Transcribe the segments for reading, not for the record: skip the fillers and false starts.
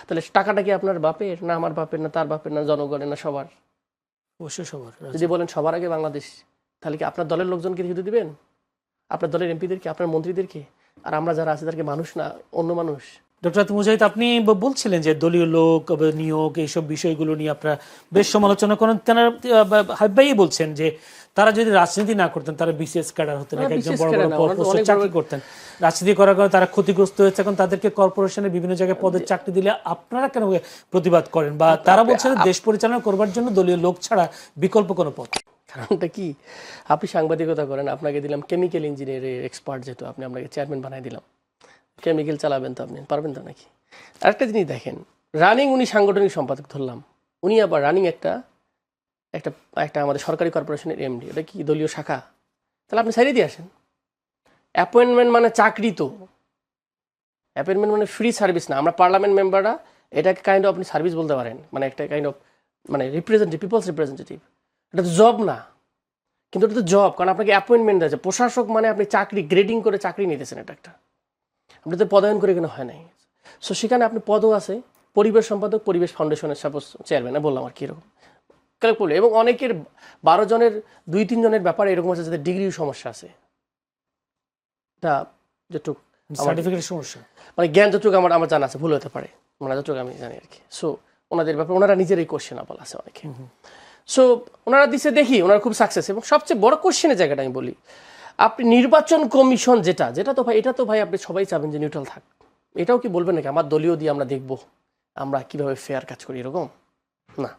তাহলে টাকাটা কি আপনার বাপের না আমার বাপের না তার বাপের না জনগণের না সবার? অবশ্যই সবার। যদি বলেন সবার আগে বাংলাদেশ, তাহলে কি আপনার দলের লোকজনকে শুধু দিবেন, আপনার দলের এমপিদেরকে, আপনার মন্ত্রীদেরকে? আর আমরা যারা আছি তাদেরকে মানুষ না অন্য মানুষ? ডক্টর আতিক মুজাহিদ, আপনি বলছিলেন যে দলীয় লোক নিয়োগ এইসব বিষয়গুলো নিয়ে আপনারা বেশ সমালোচনা করেন। তেনারা হাবিব ভাই বলছেন যে তারা যদি রাজনীতি না করতেন তারা বিসিএস ক্যাডার হতেন, একদম বড় বড় পোস্টে চাকরি করতেন। রাজনীতি করার কারণে তারা ক্ষতিগ্রস্ত হয়েছে, এখন তাদেরকে কর্পোরেশনের বিভিন্ন জায়গায় পদের চাকরি দিলে আপনারা কেন প্রতিবাদ করেন? বা তারা বলছেন দেশ পরিচালনা করবার জন্য দলীয় লোক ছাড়া বিকল্প কোনো পথ? কারণটা কি? আপনি সাংবাদিকতা করেন, আপনাকে দিলাম কেমিক্যাল ইঞ্জিনিয়ারের এক্সপার্ট, যেহেতু আপনি আপনাকে চেয়ারম্যান বানাই দিলাম, কেমিক্যাল চালাবেন তো আপনি পারবেন তো নাকি? আরেকটা জিনিস দেখেন, রানিং উনি সাংগঠনিক সম্পাদক ধরলাম, উনি আবার রানিং একটা একটা একটা আমাদের সরকারি কর্পোরেশনের এমডি, এটা কি দলীয় শাখা? তাহলে আপনি সাইডে দিয়ে আসেন। অ্যাপয়েন্টমেন্ট মানে চাকরি, তো অ্যাপয়েন্টমেন্ট মানে ফ্রি সার্ভিস না। আমরা পার্লামেন্ট মেম্বাররা এটাকে কাইন্ড অফ আপনি সার্ভিস বলতে পারেন, মানে একটা কাইন্ড অফ মানে রিপ্রেজেন্টেটিভ, পিপলস রিপ্রেজেন্টেটিভ। এটা তো জব না, কিন্তু এটা তো জব, কারণ আপনাকে অ্যাপয়েন্টমেন্ট আছে। প্রশাসক মানে আপনি চাকরি গ্রেডিং করে চাকরি নিতেছেন, এটা একটা, আপনি তো পদায়ন করে এখানে হয় নাই। সো সেখানে আপনি পদও আছে, পরিবেশ সম্পাদক, পরিবেশ ফাউন্ডেশনের সাপোজ চেয়ারম্যান, বললাম আর কি এরকম কালেক্ট করলো। এবং অনেকের 12 জনের 2-3 জনের ব্যাপারে এরকম আছে যাদের ডিগ্রির সমস্যা আছে, এটা যেটুকু সার্টিফিকেটের সমস্যা, মানে জ্ঞান যতটুকু আমার আমার জানা আছে, ভুল হতে পারে, মানে যতটুকু আমি জানি আর কি। সো ওনাদের ব্যাপারে ওনারা নিজেরাই কোশ্চেনেবল আছে অনেকে। সো ওনারা দিচ্ছে, দেখি ওনারা খুব সাকসেস। এবং সবচেয়ে বড় কোশ্চেনের জায়গাটা আমি বলি, আপনি নির্বাচন কমিশন যেটা তো ভাই, এটা তো ভাই আপনি সবাই চাবেন যে নিউট্রাল থাক। এটাও কি বলবেন নাকি আমার দলীয় দিয়ে আমরা দেখব আমরা কিভাবে ফেয়ার কাজ করি, এরকম না।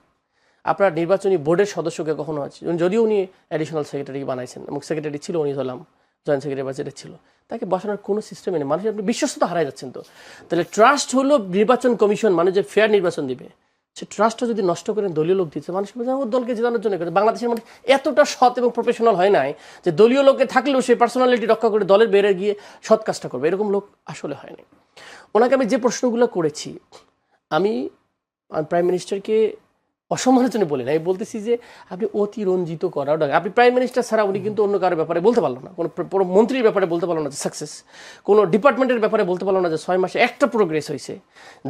আপনার নির্বাচনী বোর্ডের সদস্যকে কখনো আছে, যদিও উনি অ্যাডিশনাল সেক্রেটারি বানাইছেন, এবং সেক্রেটারি ছিল উনি, হলাম জয়েন্ট সেক্রেটারি বা যেটা ছিল, তাকে বসানোর কোনো সিস্টেমে নেই। মানুষ আপনি বিশ্বস্ততা হারাই যাচ্ছেন। তো তাহলে ট্রাস্ট হলো নির্বাচন কমিশন, মানুষ যে ফেয়ার নির্বাচন দিবে, সে ট্রাস্টটা যদি নষ্ট করেন, দলীয় লোক দিচ্ছে, মানুষ ওর দলকে জেতানোর জন্য করে। বাংলাদেশের মানুষ এতটা সৎ এবং প্রফেশনাল হয় নাই যে দলীয় লোকে থাকলেও সে পার্সোনালিটি রক্ষা করে দলের বেড়ে গিয়ে সৎ কাজটা করবে, এরকম লোক আসলে হয়নি। ওনাকে আমি যে প্রশ্নগুলো করেছি, আমি প্রাইম মিনিস্টারকে অসমালোচনা বলি না, আমি বলতেছি যে আপনি অতিরঞ্জিত করাও না। আপনি প্রাইম মিনিস্টার ছাড়া উনি কিন্তু অন্য কারোর ব্যাপারে বলতে পারলো না, কোনো মন্ত্রীর ব্যাপারে বলতে পারলো না যে সাকসেস, কোনো ডিপার্টমেন্টের ব্যাপারে বলতে পারলো না যে 6 মাসে একটা প্রোগ্রেস হয়েছে।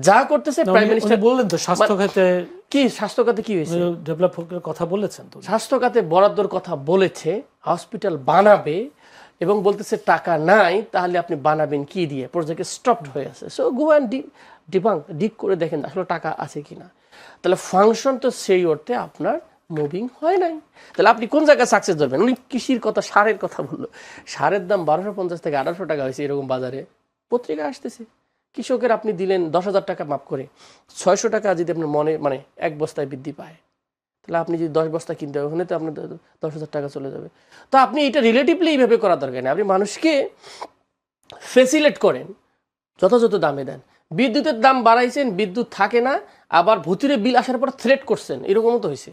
যা করতেছে প্রাইম মিনিস্টার বললেন তো, স্বাস্থ্য খাতে কি, স্বাস্থ্য খাতে কি হয়েছে, ডেভেলপের কথা বলেছেন তো, স্বাস্থ্য খাতে বরাদ্দর কথা বলেছে, হসপিটাল বানাবে, এবং বলতেছে টাকা নাই, তাহলে আপনি বানাবেন কি দিয়ে? প্রজেক্ট স্টপড হয়ে আছে। সো গো অ্যান্ড ডিপ করে দেখেন আসলে টাকা আছে কিনা। তাহলে ফাংশন তো সেই অর্থে আপনার মুভিং হয় নাই। তাহলে আপনি কোন জায়গায় সাকসেস ধরবেন? উনি কৃষির কথা, সারের কথা বললো, সারের দাম 1250 থেকে 1800 টাকা হয়েছে এরকম বাজারে পত্রিকা আসতেছে। কৃষকের আপনি দিলেন 10,000 টাকা মাফ করে, 600 টাকা যদি আপনার মানে 1 বস্তায় বৃদ্ধি পায়, তাহলে আপনি যদি 10 বস্তা কিনতে হবে, ওখানে তো আপনার 10,000 টাকা চলে যাবে। তো আপনি এটা রিলেটিভলি এইভাবে করার দরকার নেই। আপনি মানুষকে ফেসিলেট করেন, যথাযথ দামে দেন। বিদ্যুতের দাম বাড়াইছেন, বিদ্যুৎ থাকে না, আবার ভুতুরে বিল আসার পর থ্রেট করছেন, এরকমও তো হয়েছে।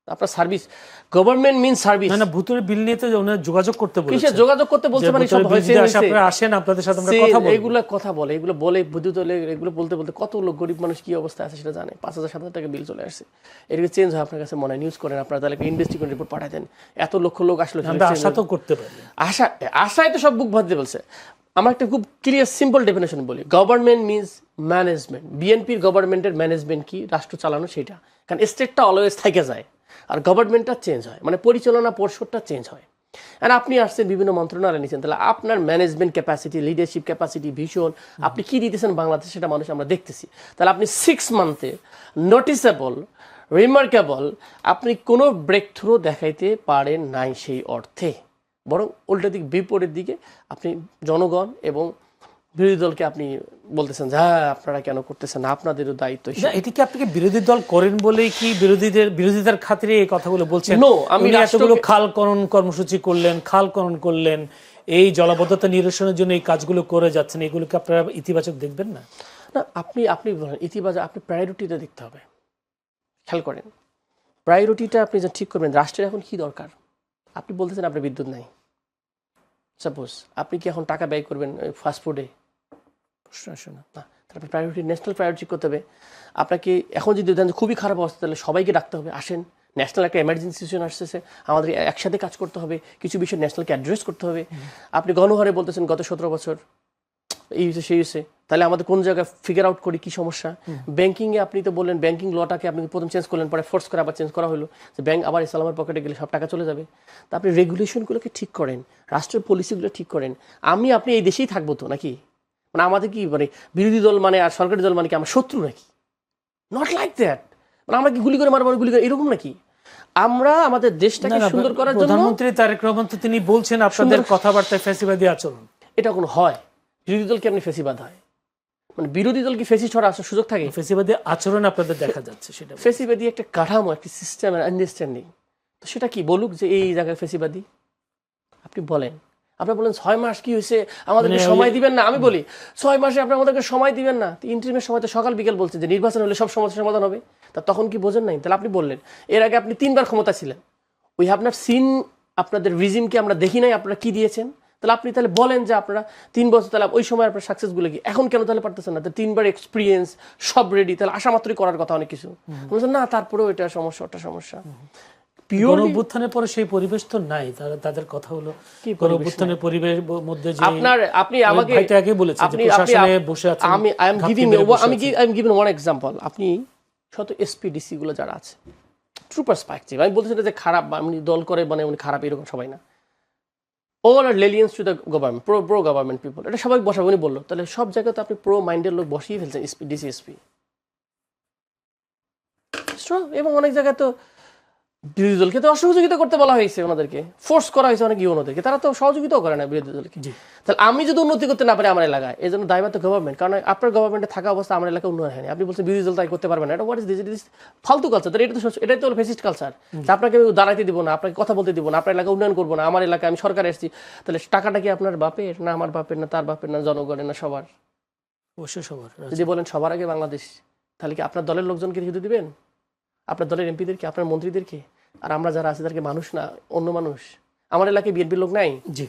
আপনার সার্ভিস, গভর্নমেন্ট মিন সার্ভিস। না, ভুতুরে বিল নিয়ে তো ওনারা যোগাযোগ করতে বলেছে। কিসে যোগাযোগ করতে বলছে? মানে সব হয়েছে, আপনারা আসেন, আপনাদের সাথে আমরা কথা বলবো। এগুলো কথা বলে, এগুলো বলে বিদ্যুৎ হলে, এগুলো বলতে বলতে কত লোক গরিব মানুষ কি অবস্থা আছে সেটা জানে। 5,000-7,000 টাকা বিল চলে আসছে, এটাকে চেঞ্জ হয় আপনার কাছে মনে হয়, নিউজ করেন আপনারা, তাহলে ইনভেস্টিগেশন রিপোর্ট পাঠায় দেন। এত লক্ষ লোক আসলে আমরা আশা তো করতে পারি, আশায় তো সব বুক ভরতে বলছে। আমার একটা খুব ক্লিয়ার সিম্পল ডেফিনেশন বলি, গভর্নমেন্ট মিনস ম্যানেজমেন্ট। বিএনপির গভর্নমেন্টের ম্যানেজমেন্ট কি? রাষ্ট্র চালানো, সেটা। কারণ স্টেটটা অলওয়েজ থেকে যায়, আর গভর্নমেন্টটা চেঞ্জ হয়, মানে পরিচালনা পর্ষদটা চেঞ্জ হয়। আর আপনি আসছেন বিভিন্ন মন্ত্রণালয় নিচ্ছেন, তাহলে আপনার management capacity, leadership capacity, vision, আপনি কি দিতেছেন বাংলাদেশ, সেটা মানুষ আমরা দেখতেছি। তাহলে আপনি 6 মান্থে নোটিসেবল, রিমার্কেবল, আপনি কোনো ব্রেক থ্রু দেখাইতে পারেন নাই সেই অর্থে, বরং উল্টো দিক বিপরীত দিকে আপনি জনগণ এবং বিরোধী দলকে আপনি বলতেছেন যে হ্যাঁ আপনারা কেন করতেছেন না, আপনাদেরও দায়িত্ব। এটি কি আপনাকে বিরোধী দল করেন বলেই কি বিরোধিতার খাতিরে এই কথাগুলো বলছেন? আমি এতগুলো খাল খনন কর্মসূচি করলেন, খাল খনন করলেন, এই জলাবদ্ধতা নিরসনের জন্য এই কাজগুলো করে যাচ্ছেন, এগুলোকে আপনারা ইতিবাচক দেখবেন না? না, আপনি বলেন ইতিবাচক, আপনি প্রায়োরিটিটা দেখতে হবে। খেয়াল করেন, প্রায়োরিটিটা আপনি যা ঠিক করবেন, রাষ্ট্রের এখন কি দরকার। আপনি বলতেছেন আপনার বিদ্যুৎ নাই, সাপোজ আপনি কি এখন টাকা ব্যয় করবেন ফাস্টফুডে? প্রশ্ন আসে না। তারপরে প্রায়োরিটি, ন্যাশনাল প্রায়োরিটি করতে হবে আপনাকে। এখন যদি দেন খুবই খারাপ অবস্থা, তাহলে সবাইকে ডাকতে হবে, আসেন, ন্যাশনাল একটা এমার্জেন্সি সিচুয়েশন আসতেছে, আমাদের একসাথে কাজ করতে হবে, কিছু বিষয় ন্যাশনালকে অ্যাড্রেস করতে হবে। আপনি গণহারে বলতেছেন গত 17 বছর এই হয়েছে সেই হয়েছে, তাহলে আমাদের কোন জায়গায় ফিগার আউট করি কি সমস্যা। ব্যাংকিং এ আপনি তো বললেন ব্যাংকিং লটাকে আপনি প্রথম চেঞ্জ করলেন, পরে ফোর্স করে আবার চেঞ্জ করা হলো যে ব্যাংক আবার ইসলামের পকেটে গেলে সব টাকা চলে যাবে। তা আপনি রেগুলেশনগুলোকে ঠিক করেন, রাষ্ট্রের পলিসিগুলো ঠিক করেন। আপনি এই দেশেই থাকবো তো নাকি? মানে আমাদের কি মানে বিরোধী দল মানে আর সরকারি দল মানে কি আমার শত্রু নাকি? Not like that. মানে আমরা কি গুলি করে মারবো, গুলি করে এরকম নাকি? আমরা আমাদের দেশটাকে সুন্দর করার জন্য, প্রধানমন্ত্রী তারেক রহমান তো তিনি বলছেন আপনাদের কথাবার্তায় ফ্যাসিবাদী আচরণ। এটা কোনো হয়? বিরোধী দল কি আপনি ফেসিবাদ হয়? মানে বিরোধী দল কি ফেসিস্ট হওয়ার আসার সুযোগ থাকে? ফ্যাসিবাদী আচরণ আপনাদের দেখা যাচ্ছে, সেটা ফেসিবাদী একটা কাঠামো, একটা সিস্টেম আন্ডারস্ট্যান্ডিং। তো সেটা কি বলুক যে এই জায়গায় ফেসিবাদী? আপনি বলেন, আপনি বলেন 6 মাস কি হয়েছে আমাদেরকে সময় দিবেন না। আমি বলি 6 মাসে আপনি আমাদেরকে সময় দিবেন না। ইন্টারিমের সময় তো সকাল বিকেল বলছে যে নির্বাচন হলে সব সমস্যার সমাধান হবে। তা তখন কি বোঝেন নাই? তাহলে আপনি বললেন এর আগে আপনি 3 বার ক্ষমতা ছিলেন, উই হ্যাভ নট সিন, আপনাদের রিজিমকে আমরা দেখি নাই আপনারা কি দিয়েছেন। তাহলে আপনি তাহলে বলেন যে আপনারা 3 বছর, তাহলে ওই সময় আপনার সাকসেসগুলো কি এখন কেন তাহলে পারতেছেন না? 3 বার এক্সপিরিয়েন্স সব রেডি, তাহলে আশা মাত্রই করার কথা অনেক কিছু। বলছেন না তারপরেও এটা সমস্যা, ওটা সমস্যা। গণঅভ্যুত্থানের পরে সেই পরিবেশ তো নাই। তাদের কথা হলো গণঅভ্যুত্থানের পরিবেশ মধ্যে যে আপনি আমাকে ভাইটা আগে বলেছেন যে প্রশাসনে বসে আছেন। আমি I am giving one example. আপনি শত এসপিডিসি গুলো যারা আছে, ট্রু পার্সপেক্টিভ, আমি বলতেছি না যে খারাপ, আমি দল করে মানে উনি খারাপ এরকম সবাই না। All are lenience to the government, pro government people, এটা সবাই বসাবো। উনি বললো তাহলে সব জায়গায় তো আপনি প্রো মাইন্ডের লোক বসিয়ে ফেলছেন ডিসিএসপি। এবং অনেক জায়গায় তো বিরোধী দলকে তো অসহযোগিতা করতে বলা হয়েছে, ওনাদেরকে ফোর্স করা হয়েছে অনেক ইউনোদেরকে, তারা তো সহযোগিতাও করে না বিরোধী দলকে। তাহলে আমি যদি উন্নতি করতে না পারি আমার এলাকায়, এই জন্য দায়ভার তো গভর্নমেন্ট। কারণ আপনার গভর্নমেন্টে থাকা অবস্থা আমার এলাকায় উন্নয়ন হয়নি, আপনি বলছেন বিরোধী দল তাই করতে পারবে না। এটা হোয়াট ইজ দিস ফালতু কালচার। এটাই তো ফেসিস্ট কালচার। আপনাকে দাঁড়াইতে দিব না, আপনাকে কথা বলতে দিব না, আপনার এলাকা উন্নয়ন করবো না। আমার এলাকায় আমি সরকারে এসেছি, তাহলে টাকাটা কি আপনার বাপের না আমার বাপের না তার বাপের না জনগণের না সবার? অবশ্যই সবার। যদি বলেন সবার আগে বাংলাদেশ, তাহলে কি আপনার দলের লোকজনকে শুধু দিবেন, আপনার দলের এমপিদেরকে, আপনার মন্ত্রীদেরকে? আর আমরা যারা আছি তাদেরকে মানুষ না অন্য মানুষ? আমার এলাকায় বিএনপির লোক নাই? জি।